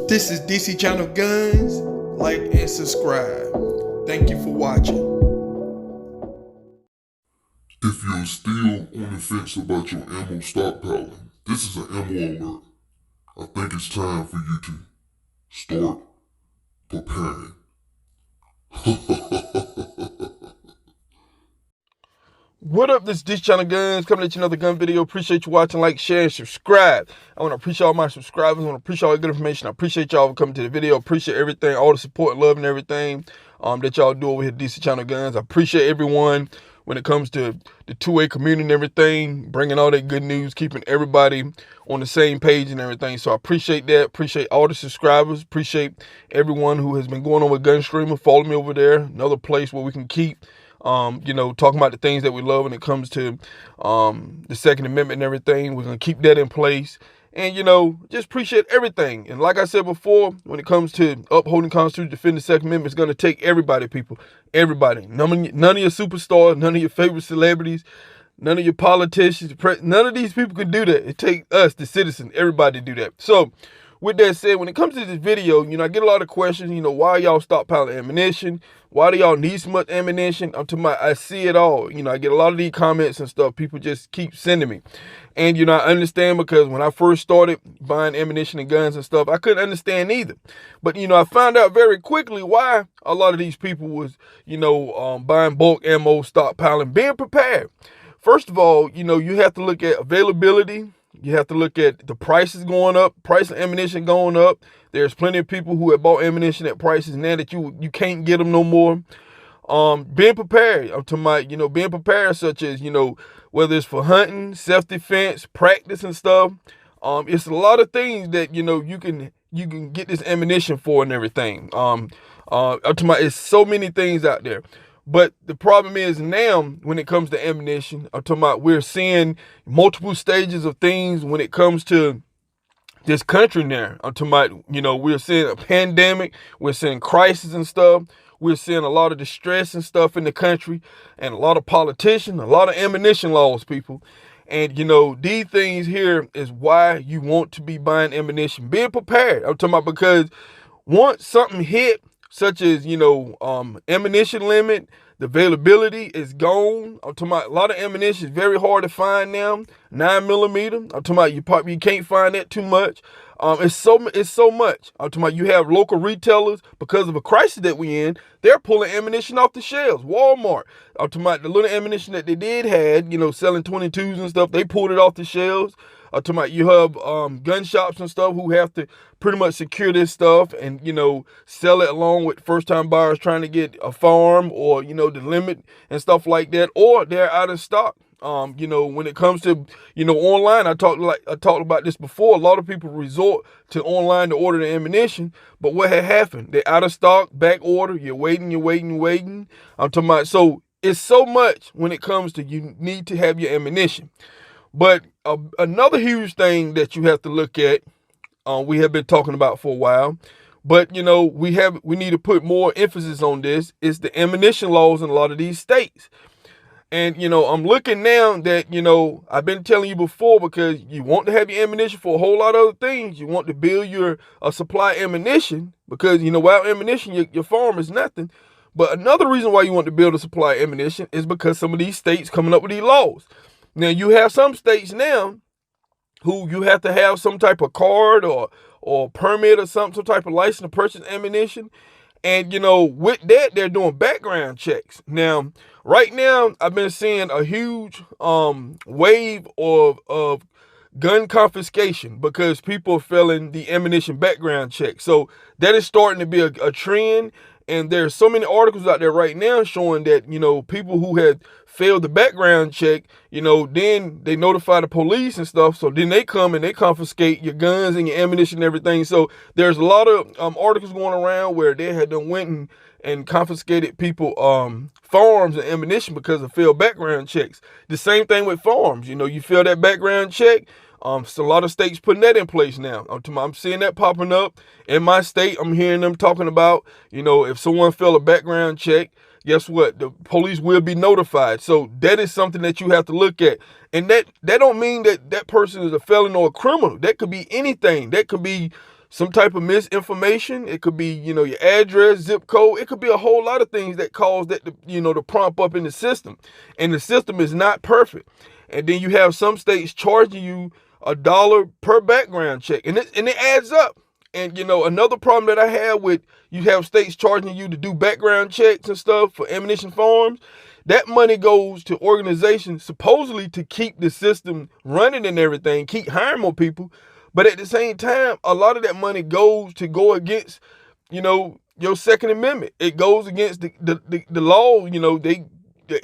This is DC Channel Guns. Like and subscribe. Thank you for watching. If you're still on the fence about your ammo stockpiling, this is an ammo alert. I think it's time for you to start preparing. What up, this is DC Channel Guns, coming at you another gun video. Appreciate you watching, like, share, and subscribe. I want to appreciate all my subscribers. I want to appreciate all the good information. I appreciate y'all for coming to the video. Appreciate everything, all the support and love and everything that y'all do over here at DC Channel Guns. I appreciate everyone when it comes to the 2A community and everything, bringing all that good news, keeping everybody on the same page and everything. So I appreciate that. Appreciate all the subscribers. Appreciate everyone who has been going on with Gun Streamer. Follow me over there. Another place where we can keep talking about the things that we love when it comes to the Second Amendment and everything. We're going to keep that in place. And, just appreciate everything. And like I said before, when it comes to upholding the Constitution, defending the Second Amendment, it's going to take everybody, people. Everybody. None of your superstars, none of your favorite celebrities, none of your politicians, none of these people can do that. It takes us, the citizens, everybody to do that. So, with that said, when it comes to this video, I get a lot of questions, why y'all stockpiling ammunition? Why do y'all need so much ammunition? I see it all. I get a lot of these comments and stuff. People just keep sending me. And, I understand, because when I first started buying ammunition and guns and stuff, I couldn't understand either. But, I found out very quickly why a lot of these people was, buying bulk ammo, stockpiling, being prepared. First of all, you have to look at availability. You have to look at the prices going up, price of ammunition going up. There's plenty of people who have bought ammunition at prices now that you can't get them no more. Being prepared. I'm talking about, being prepared, such as, whether it's for hunting, self-defense, practice and stuff. It's a lot of things that, you can get this ammunition for and everything. I'm talking about, it's so many things out there. But the problem is now, when it comes to ammunition, I'm talking about, we're seeing multiple stages of things when it comes to this country now. I'm talking about, we're seeing a pandemic, we're seeing crisis and stuff, we're seeing a lot of distress and stuff in the country, and a lot of politicians, a lot of ammunition laws, people. And, these things here is why you want to be buying ammunition. Being prepared. I'm talking about, because once something hit, such as, ammunition limit, the availability is gone. I'm talking about, a lot of ammunition is very hard to find now. 9mm. I'm talking about, you can't find that too much. It's so much. I'm talking about, you have local retailers, because of a crisis that we're in, they're pulling ammunition off the shelves. Walmart. I'm talking about the little ammunition that they had, selling 22s and stuff, they pulled it off the shelves. I'm talking about, you have gun shops and stuff who have to pretty much secure this stuff and, sell it along with first-time buyers trying to get a farm or, the limit and stuff like that, or they're out of stock. When it comes to, online, I talked about this before. A lot of people resort to online to order the ammunition, but what had happened? They're out of stock, back order, you're waiting. I'm talking about, so it's so much when it comes to, you need to have your ammunition. But another huge thing that you have to look at, we have been talking about for a while, but we need to put more emphasis on this, is the ammunition laws in a lot of these states. And I'm looking now that I've been telling you before, because you want to have your ammunition for a whole lot of other things. You want to build your supply ammunition, because without ammunition your farm is nothing. But another reason why you want to build a supply ammunition is because some of these states coming up with these laws. Now, you have some states now who you have to have some type of card or permit or some type of license to purchase ammunition. And, with that, they're doing background checks. Now, right now, I've been seeing a huge wave of gun confiscation, because people are failing the ammunition background check. So that is starting to be a trend. And there's so many articles out there right now showing that, people who had failed the background check, then they notify the police and stuff. So then they come and they confiscate your guns and your ammunition and everything. So there's a lot of articles going around where they had done went and confiscated people farms and ammunition because of failed background checks. The same thing with farms. You fail that background check. So a lot of states putting that in place now. I'm seeing that popping up in my state. I'm hearing them talking about, if someone failed a background check, guess what? The police will be notified. So that is something that you have to look at. And that don't mean that person is a felon or a criminal. That could be anything. That could be some type of misinformation. It could be, your address, zip code. It could be a whole lot of things that cause that, to prompt up in the system. And the system is not perfect. And then you have some states charging you $1 per background check. And it adds up. And, another problem that I have with, you have states charging you to do background checks and stuff for ammunition farms. That money goes to organizations supposedly to keep the system running and everything, keep hiring more people. But at the same time, a lot of that money goes to go against, your Second Amendment. It goes against the law. They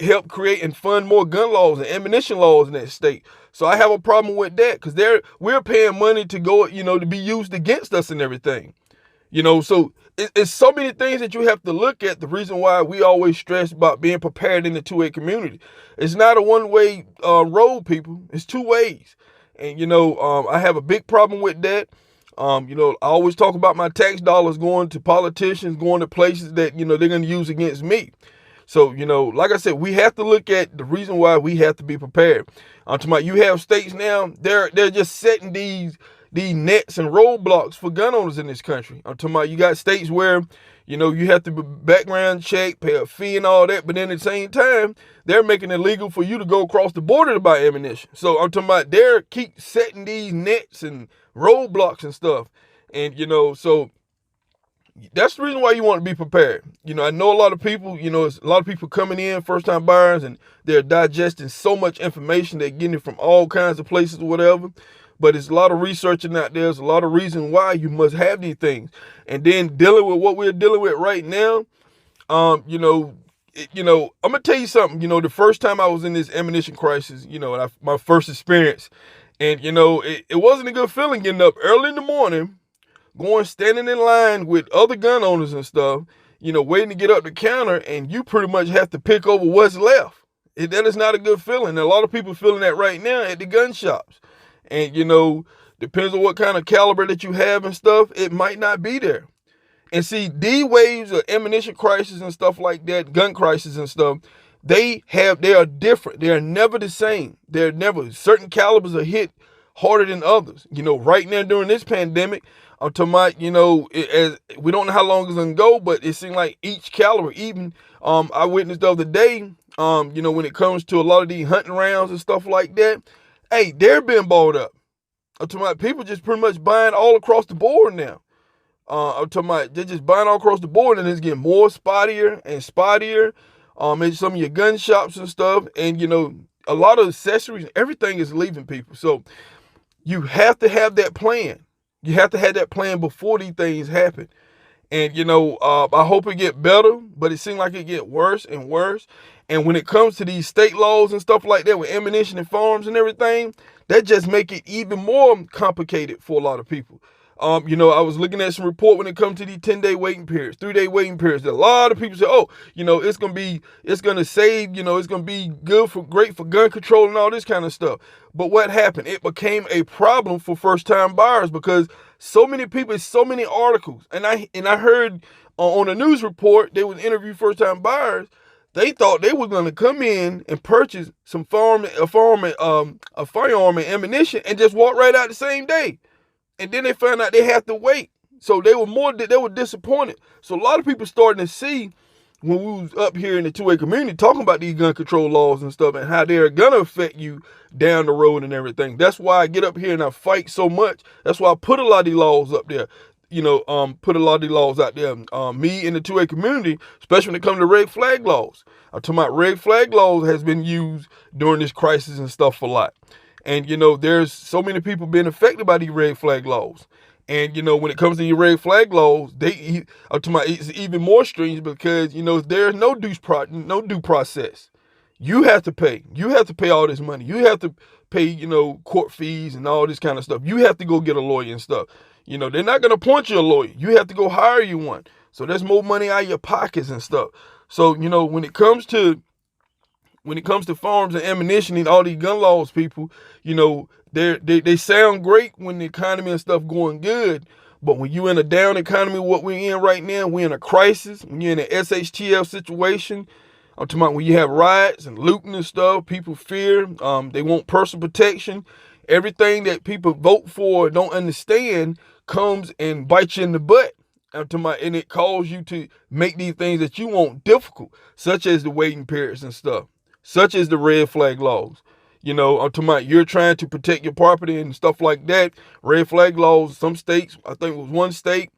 help create and fund more gun laws and ammunition laws in that state. So I have a problem with that, because we're paying money to go, to be used against us and everything. So it's so many things that you have to look at. The reason why we always stress about being prepared in the 2A community. It's not a one-way road, people. It's two ways. And, I have a big problem with that. I always talk about my tax dollars going to politicians, going to places that, they're going to use against me. So, like I said, we have to look at the reason why we have to be prepared. You have states now, they're just setting these nets and roadblocks for gun owners in this country. I'm talking about, you got states where, you have to background check, pay a fee and all that, but then at the same time, they're making it illegal for you to go across the border to buy ammunition. So I'm talking about, they keep setting these nets and roadblocks and stuff. And, so that's the reason why you want to be prepared. I know a lot of people, it's a lot of people coming in, first-time buyers, and they're digesting so much information. They're getting it from all kinds of places or whatever. But it's a lot of researching out there. There's a lot of reason why you must have these things. And then dealing with what we're dealing with right now, I'm going to tell you something. The first time I was in this ammunition crisis, my first experience, and, it wasn't a good feeling getting up early in the morning, standing in line with other gun owners and stuff, waiting to get up the counter, and you pretty much have to pick over what's left. That is not a good feeling. And a lot of people feeling that right now at the gun shops. And, depends on what kind of caliber that you have and stuff, it might not be there. And see, these waves of ammunition crisis and stuff like that, gun crisis and stuff, they are different. They are never the same. Certain calibers are hit harder than others. Right now during this pandemic, I'm talking about, as we don't know how long it's going to go, but it seems like each caliber, even, I witnessed the other day, when it comes to a lot of these hunting rounds and stuff like that, hey, they're being bought up. I'm talking about people just pretty much buying all across the board now. I'm talking about they're just buying all across the board, and it's getting more spottier and spottier. In some of your gun shops and stuff, and a lot of accessories, everything is leaving people. So you have to have that plan. You have to have that plan before these things happen. And, I hope it get better, but it seems like it get worse and worse. And when it comes to these state laws and stuff like that with ammunition and farms and everything, that just make it even more complicated for a lot of people. I was looking at some report when it comes to these 10-day waiting periods, 3-day waiting periods. A lot of people say, it's going to save, it's going to be great for gun control and all this kind of stuff. But what happened? It became a problem for first-time buyers because so many people, so many articles. And I heard on a news report, they would interview first-time buyers. They thought they were going to come in and purchase some a firearm and ammunition and just walk right out the same day. And then they found out they have to wait. So they were disappointed. So a lot of people starting to see when we was up here in the 2A community talking about these gun control laws and stuff and how they're going to affect you down the road and everything. That's why I get up here and I fight so much. That's why I put a lot of these laws up there. Put a lot of these laws out there. Me in the 2A community, especially when it comes to red flag laws. I'm talking about red flag laws has been used during this crisis and stuff a lot. And, there's so many people being affected by these red flag laws. And, when it comes to these red flag laws, I'm talking about it's even more strange because, there's no due process. You have to pay. You have to pay all this money. You have to pay, court fees and all this kind of stuff. You have to go get a lawyer and stuff. They're not going to appoint you a lawyer. You have to go hire you one. So there's more money out of your pockets and stuff. So, when it comes to farms and ammunition and all these gun laws, people, they sound great when the economy and stuff going good. But when you're in a down economy, what we're in right now, we're in a crisis. When you're in an SHTF situation, I'm talking about when you have riots and looting and stuff, people fear, they want personal protection. Everything that people vote for don't understand comes and bites you in the butt. And it calls you to make these things that you want difficult, such as the waiting periods and stuff, such as the red flag laws. I'm talking about you're trying to protect your property and stuff like that. Red flag laws, some states, I think it was one state,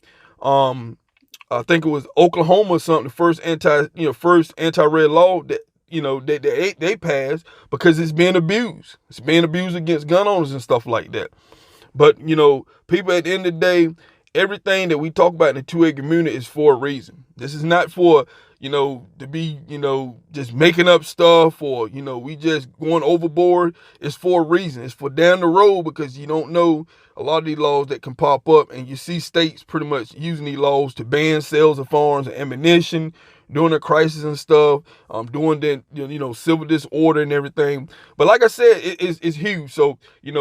I think it was Oklahoma or something, the first anti-red law that they passed because it's being abused. It's being abused against gun owners and stuff like that. But, people at the end of the day, everything that we talk about in the 2A community is for a reason. This is not for, to be, just making up stuff or, we just going overboard. It's for a reason. It's for down the road because you don't know a lot of these laws that can pop up, and you see states pretty much using these laws to ban sales of firearms and ammunition during a crisis and stuff, doing the civil disorder and everything. But like I said, it's huge. So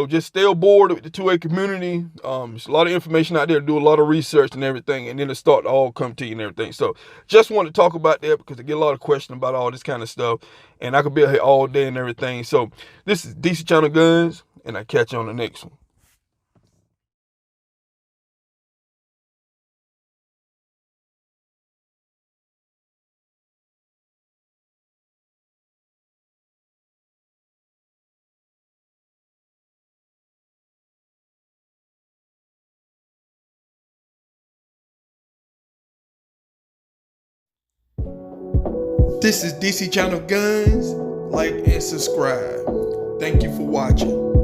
just stay aboard with the 2A community. There's a lot of information out there. Do a lot of research and everything, and then it start to all come to you and everything. So just want to talk about that because I get a lot of questions about all this kind of stuff, and I could be out here all day and everything. So this is DC Channel Guns, and I catch you on the next one. This is DC Channel Guns. Like and subscribe. Thank you for watching.